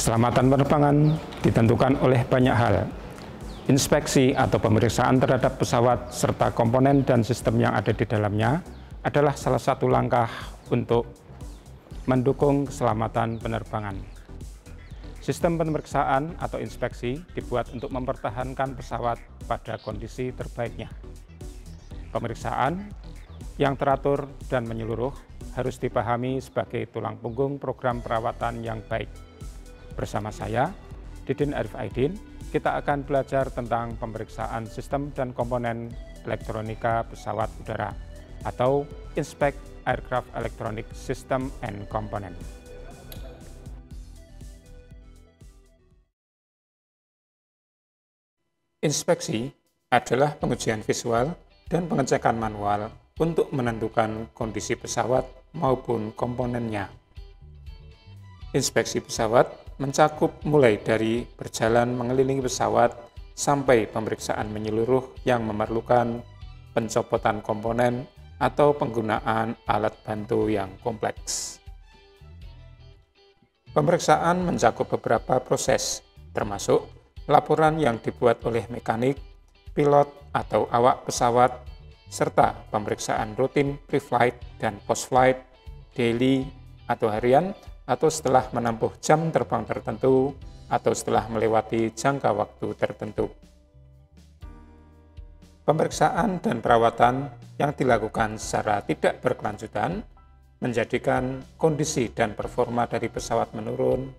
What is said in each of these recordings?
Keselamatan penerbangan ditentukan oleh banyak hal. Inspeksi atau pemeriksaan terhadap pesawat serta komponen dan sistem yang ada di dalamnya adalah salah satu langkah untuk mendukung keselamatan penerbangan. Sistem pemeriksaan atau inspeksi dibuat untuk mempertahankan pesawat pada kondisi terbaiknya. Pemeriksaan yang teratur dan menyeluruh harus dipahami sebagai tulang punggung program perawatan yang baik. Bersama saya, Didin Arif Aidin, kita akan belajar tentang pemeriksaan sistem dan komponen elektronika pesawat udara atau Inspect Aircraft Electronic System and Component. Inspeksi adalah pengujian visual dan pengecekan manual untuk menentukan kondisi pesawat maupun komponennya. Inspeksi pesawat mencakup mulai dari berjalan mengelilingi pesawat sampai pemeriksaan menyeluruh yang memerlukan pencopotan komponen atau penggunaan alat bantu yang kompleks. Pemeriksaan mencakup beberapa proses, termasuk laporan yang dibuat oleh mekanik, pilot atau awak pesawat, serta pemeriksaan rutin pre-flight dan post-flight, daily atau harian, atau setelah menempuh jam terbang tertentu, atau setelah melewati jangka waktu tertentu. Pemeriksaan dan perawatan yang dilakukan secara tidak berkelanjutan menjadikan kondisi dan performa dari pesawat menurun,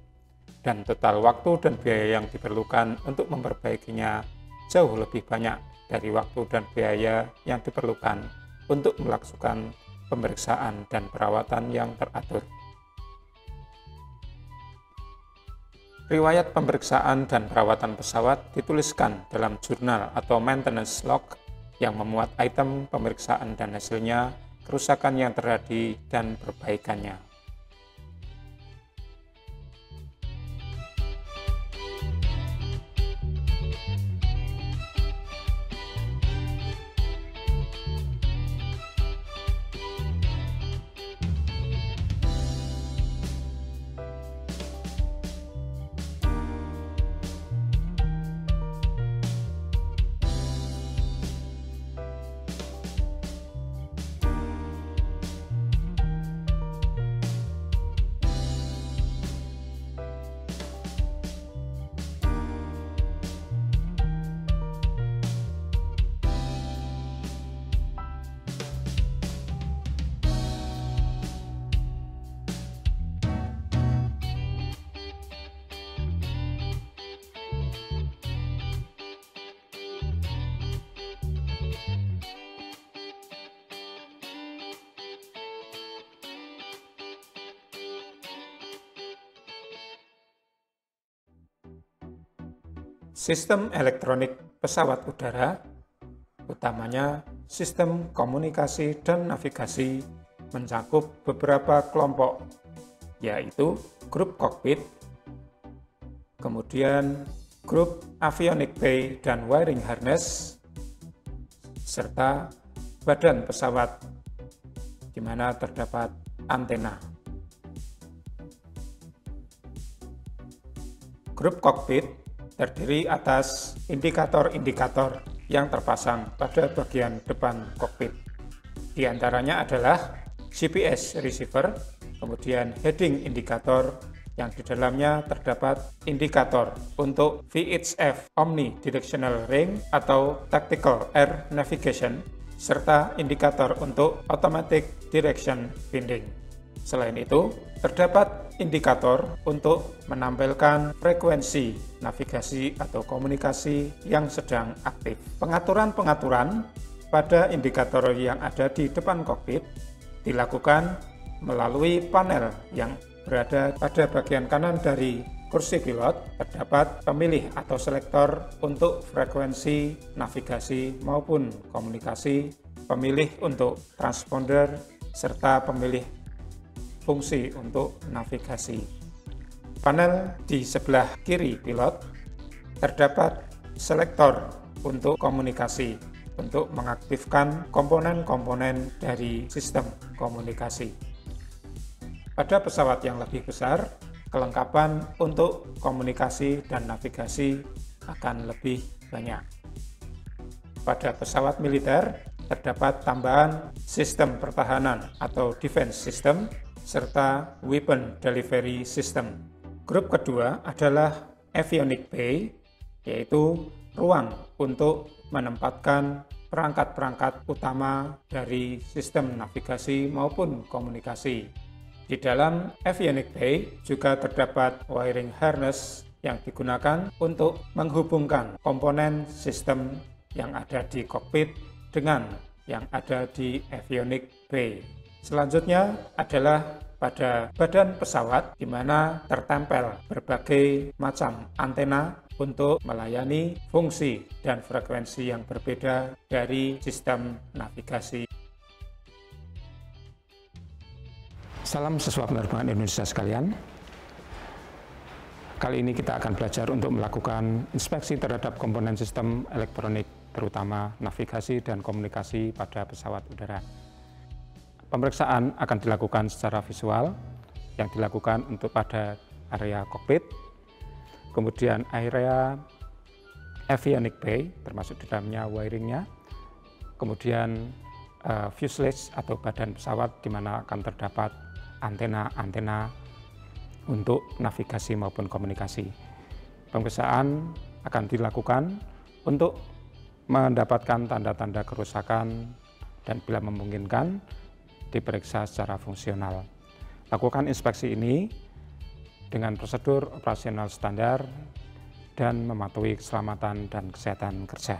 dan total waktu dan biaya yang diperlukan untuk memperbaikinya jauh lebih banyak dari waktu dan biaya yang diperlukan untuk melakukan pemeriksaan dan perawatan yang teratur. Riwayat pemeriksaan dan perawatan pesawat dituliskan dalam jurnal atau maintenance log yang memuat item pemeriksaan dan hasilnya, kerusakan yang terjadi, dan perbaikannya. Sistem elektronik pesawat udara, utamanya sistem komunikasi dan navigasi, mencakup beberapa kelompok, yaitu grup kokpit, kemudian grup avionics bay dan wiring harness, serta badan pesawat, di mana terdapat antena. Grup kokpit terdiri atas indikator-indikator yang terpasang pada bagian depan kokpit. Di antaranya adalah GPS receiver, kemudian heading indikator yang di dalamnya terdapat indikator untuk VHF omnidirectional ring atau tactical air navigation, serta indikator untuk automatic direction binding. Selain itu, terdapat indikator untuk menampilkan frekuensi navigasi atau komunikasi yang sedang aktif. Pengaturan-pengaturan pada indikator yang ada di depan kokpit dilakukan melalui panel yang berada pada bagian kanan dari kursi pilot. Terdapat pemilih atau selektor untuk frekuensi navigasi maupun komunikasi, pemilih untuk transponder, serta pemilih fungsi untuk navigasi. Panel di sebelah kiri pilot terdapat selektor untuk komunikasi, untuk mengaktifkan komponen-komponen dari sistem komunikasi. Pada pesawat yang lebih besar, kelengkapan untuk komunikasi dan navigasi akan lebih banyak. Pada pesawat militer, terdapat tambahan sistem pertahanan atau defense system serta weapon delivery system. Grup kedua adalah avionics bay, yaitu ruang untuk menempatkan perangkat-perangkat utama dari sistem navigasi maupun komunikasi. Di dalam avionics bay juga terdapat wiring harness yang digunakan untuk menghubungkan komponen sistem yang ada di kokpit dengan yang ada di avionics bay. Selanjutnya adalah pada badan pesawat di mana tertempel berbagai macam antena untuk melayani fungsi dan frekuensi yang berbeda dari sistem navigasi. Salam sesuap penerbangan Indonesia sekalian. Kali ini kita akan belajar untuk melakukan inspeksi terhadap komponen sistem elektronik, terutama navigasi dan komunikasi pada pesawat udara. Pemeriksaan akan dilakukan secara visual, yang dilakukan untuk pada area kokpit, kemudian area avionics bay, termasuk di dalamnya wiringnya, kemudian fuselage atau badan pesawat di mana akan terdapat antena-antena untuk navigasi maupun komunikasi. Pemeriksaan akan dilakukan untuk mendapatkan tanda-tanda kerusakan dan bila memungkinkan diperiksa secara fungsional. Lakukan inspeksi ini dengan prosedur operasional standar dan mematuhi keselamatan dan kesehatan kerja.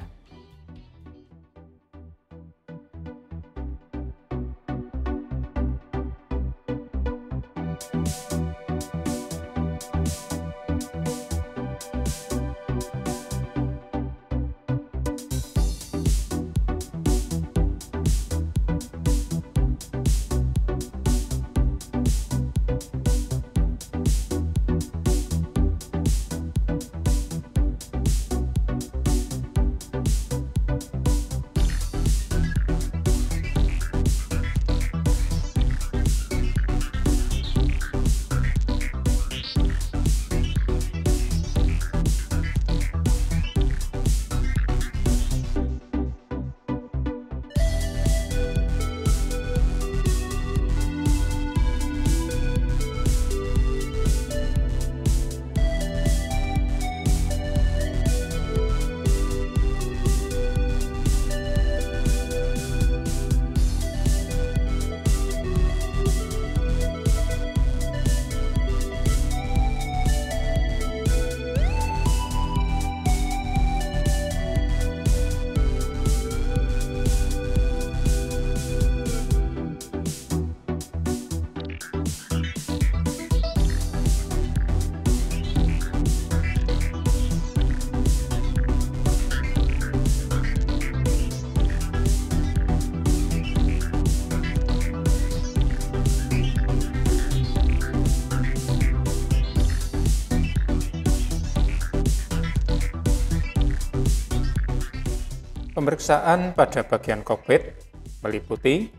Pemeriksaan pada bagian kokpit meliputi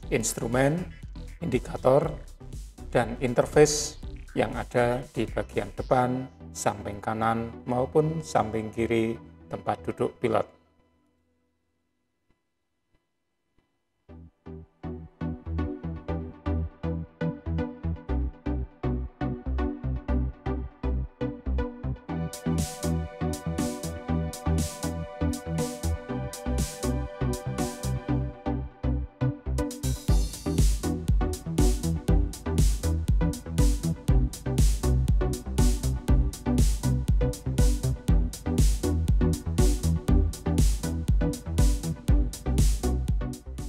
instrumen, indikator, dan interface yang ada di bagian depan, samping kanan, maupun samping kiri tempat duduk pilot.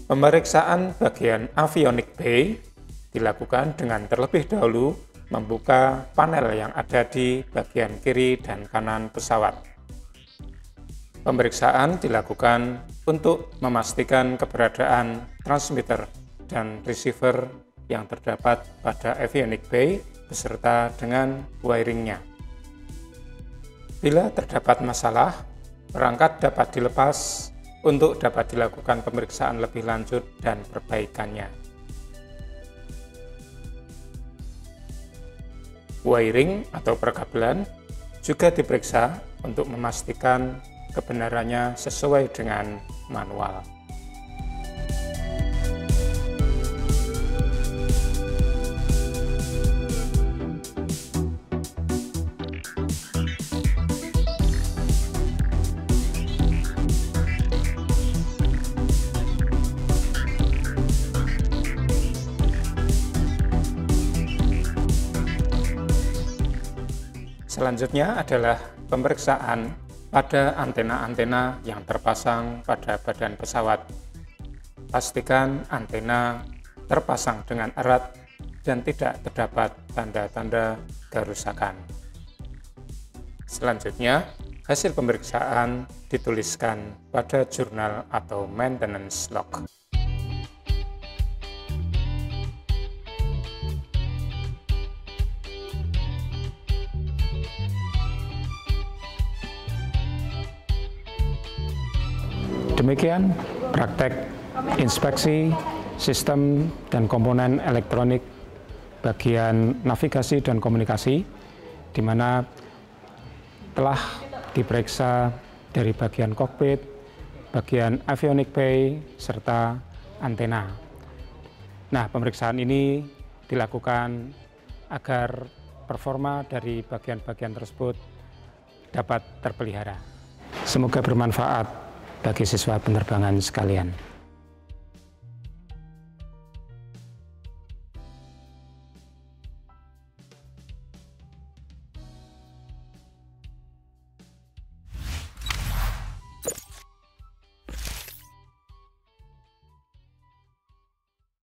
Pemeriksaan bagian avionics bay dilakukan dengan terlebih dahulu membuka panel yang ada di bagian kiri dan kanan pesawat. Pemeriksaan dilakukan untuk memastikan keberadaan transmitter dan receiver yang terdapat pada avionics bay beserta dengan wiringnya. Bila terdapat masalah, perangkat dapat dilepas untuk dapat dilakukan pemeriksaan lebih lanjut dan perbaikannya. Wiring atau perkabelan juga diperiksa untuk memastikan kebenarannya sesuai dengan manual. Selanjutnya adalah pemeriksaan pada antena-antena yang terpasang pada badan pesawat. Pastikan antena terpasang dengan erat dan tidak terdapat tanda-tanda kerusakan. Selanjutnya, hasil pemeriksaan dituliskan pada jurnal atau maintenance log. Demikian praktek inspeksi sistem dan komponen elektronik bagian navigasi dan komunikasi, di mana telah diperiksa dari bagian kokpit, bagian avionics bay, serta antena. Nah, pemeriksaan ini dilakukan agar performa dari bagian-bagian tersebut dapat terpelihara. Semoga bermanfaat bagi siswa penerbangan sekalian.